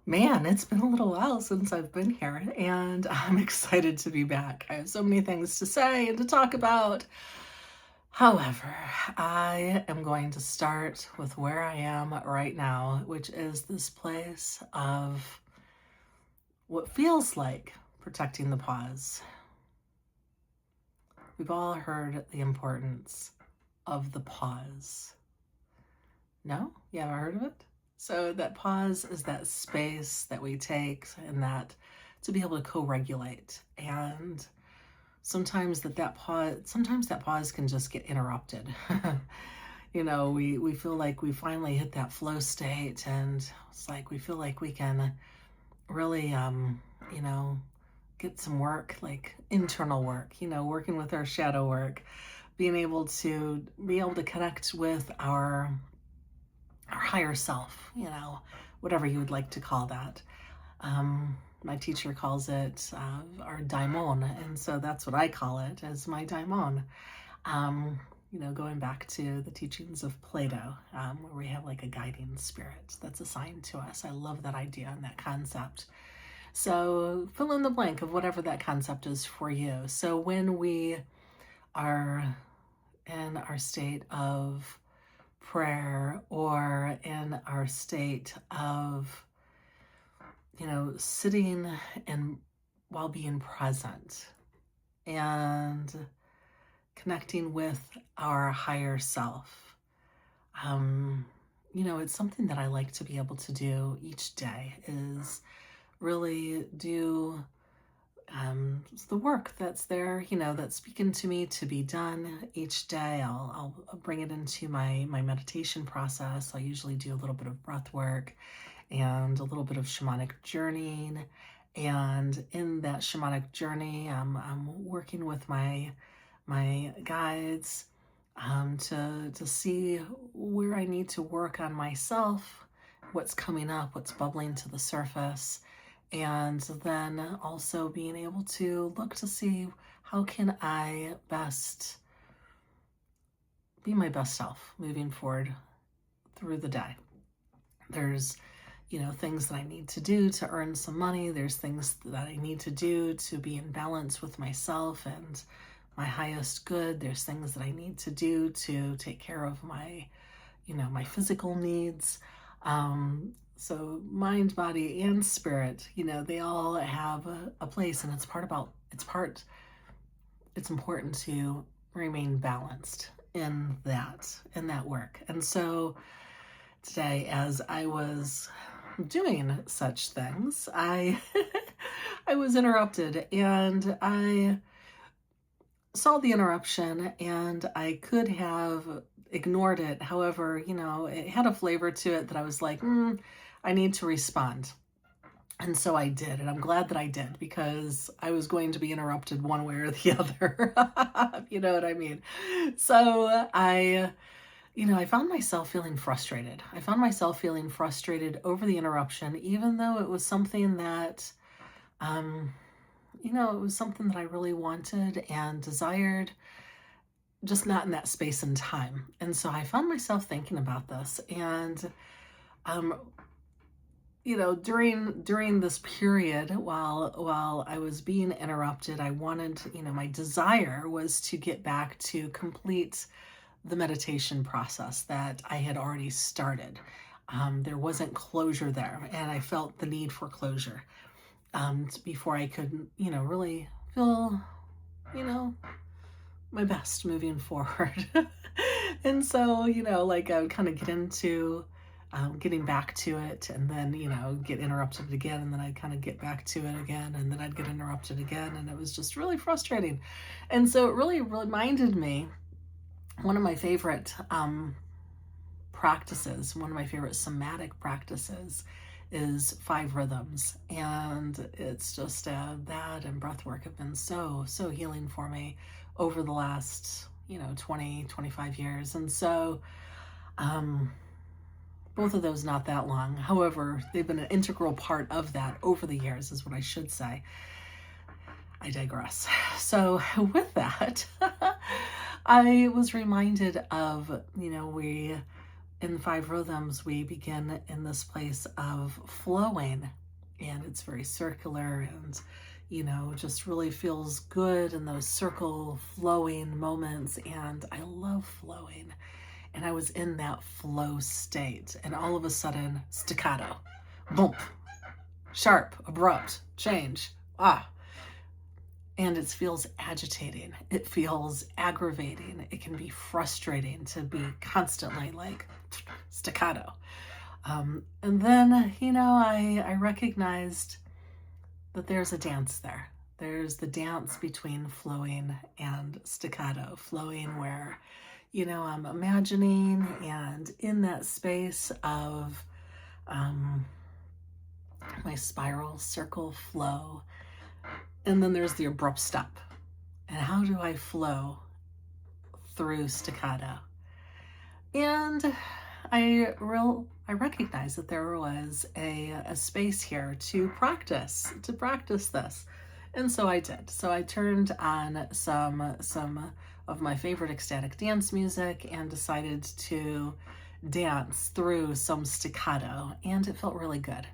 Man, it's been a little while since I've been here, and I'm excited to be back. I have so many things to say and to talk about. However, I am going to start with where I am right now, which is this place of what feels like protecting the pause. We've all heard the importance of the pause. No? You haven't heard of it? So that pause is that space that we take and that to be able to co-regulate. And sometimes that pause can just get interrupted. We feel like we finally hit that flow state, and it's like we feel like we can really you know, get some work, like internal work, working with our shadow work, being able to connect with our higher self, whatever you would like to call that. My teacher calls it our daimon, and so that's what I call it, as my daimon. Going back to the teachings of Plato, where we have like a guiding spirit that's assigned to us. I love that idea and that concept. So fill in the blank of whatever that concept is for you. So when we are in our state of prayer or in our state of, sitting and while being present and connecting with our higher self. It's something that I like to be able to do each day is really do the work that's there, that's speaking to me to be done each day. I'll bring it into my meditation process. I usually do a little bit of breath work and a little bit of shamanic journeying. And in that shamanic journey, I'm working with my guides to see where I need to work on myself, what's coming up, what's bubbling to the surface, and then also being able to look to see how can I best be my best self moving forward through the day. There's things that I need to do to earn some money. There's things that I need to do to be in balance with myself and my highest good. There's things that I need to do to take care of my physical needs. So mind, body, and spirit, they all have a place, and it's important to remain balanced in that work. And so today, as I was doing such things, I I was interrupted, and I saw the interruption, and I could have ignored it. However, it had a flavor to it that I was like, I need to respond. And so I did, and I'm glad that I did, because I was going to be interrupted one way or the other. You know what I mean? So I found myself feeling frustrated. I found myself feeling frustrated over the interruption, even though it was something that, it was something that I really wanted and desired, just not in that space and time. And so I found myself thinking about this, and during this period while I was being interrupted, I wanted, my desire was to get back to complete the meditation process that I had already started. There wasn't closure there, and I felt the need for closure before I could, really feel, my best moving forward. And so, like I would kind of get into getting back to it, and then, get interrupted again, and then I'd kind of get back to it again, and then I'd get interrupted again, and it was just really frustrating. And so it really reminded me, one of my favorite practices, one of my favorite somatic practices is 5 rhythms. And it's just that and breath work have been so healing for me over the last 20-25 years. And so both of those not that long. However, they've been an integral part of that over the years, is what I should say. I digress. So with that, I was reminded of, we in five rhythms, we begin in this place of flowing, and it's very circular and, just really feels good in those circle flowing moments. And I love flowing. And I was in that flow state, and all of a sudden, staccato, boom, sharp, abrupt, change. And it feels agitating. It feels aggravating. It can be frustrating to be constantly like staccato. And then, I recognized that there's a dance there. There's the dance between flowing and staccato. Flowing where, I'm imagining and in that space of my spiral circle flow. And then there's the abrupt stop. And how do I flow through staccato? And I recognized that there was a space here to practice this. And so I did. So I turned on some of my favorite ecstatic dance music and decided to dance through some staccato, and it felt really good.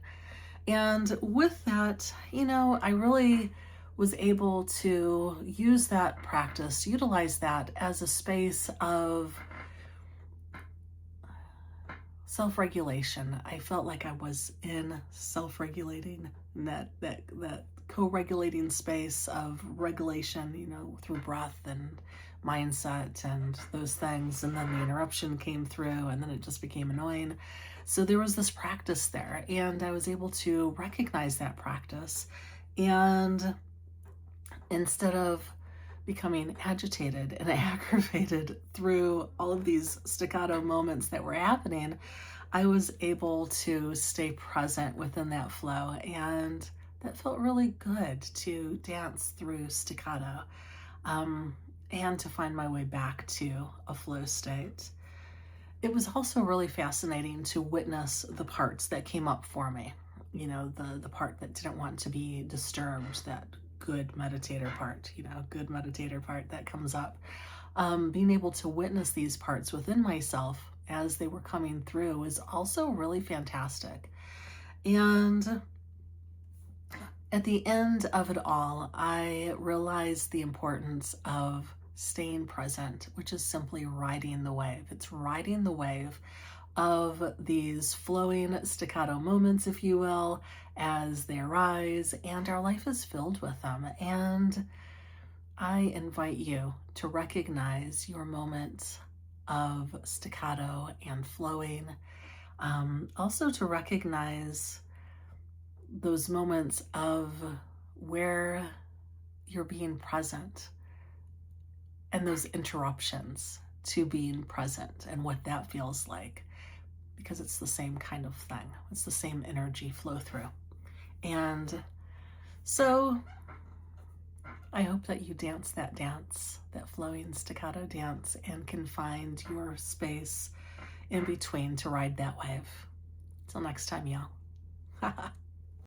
And with that, I really was able to use that practice, utilize that as a space of self-regulation. I felt like I was in self-regulating, that co-regulating space of regulation, through breath and mindset and those things. And then the interruption came through, and then it just became annoying. So there was this practice there, and I was able to recognize that practice. And instead of becoming agitated and aggravated through all of these staccato moments that were happening, I was able to stay present within that flow. And that felt really good to dance through staccato, and to find my way back to a flow state. It was also really fascinating to witness the parts that came up for me. The part that didn't want to be disturbed, that good meditator part that comes up. Being able to witness these parts within myself as they were coming through was also really fantastic. And at the end of it all, I realized the importance of staying present, which is simply riding the wave. It's riding the wave of these flowing staccato moments, if you will, as they arise, and our life is filled with them. And I invite you to recognize your moments of staccato and flowing. Also to recognize those moments of where you're being present, and those interruptions to being present, and what that feels like, because it's the same kind of thing. It's the same energy flow through. And so I hope that you dance that flowing staccato dance, and can find your space in between to ride that wave. Till next time, y'all.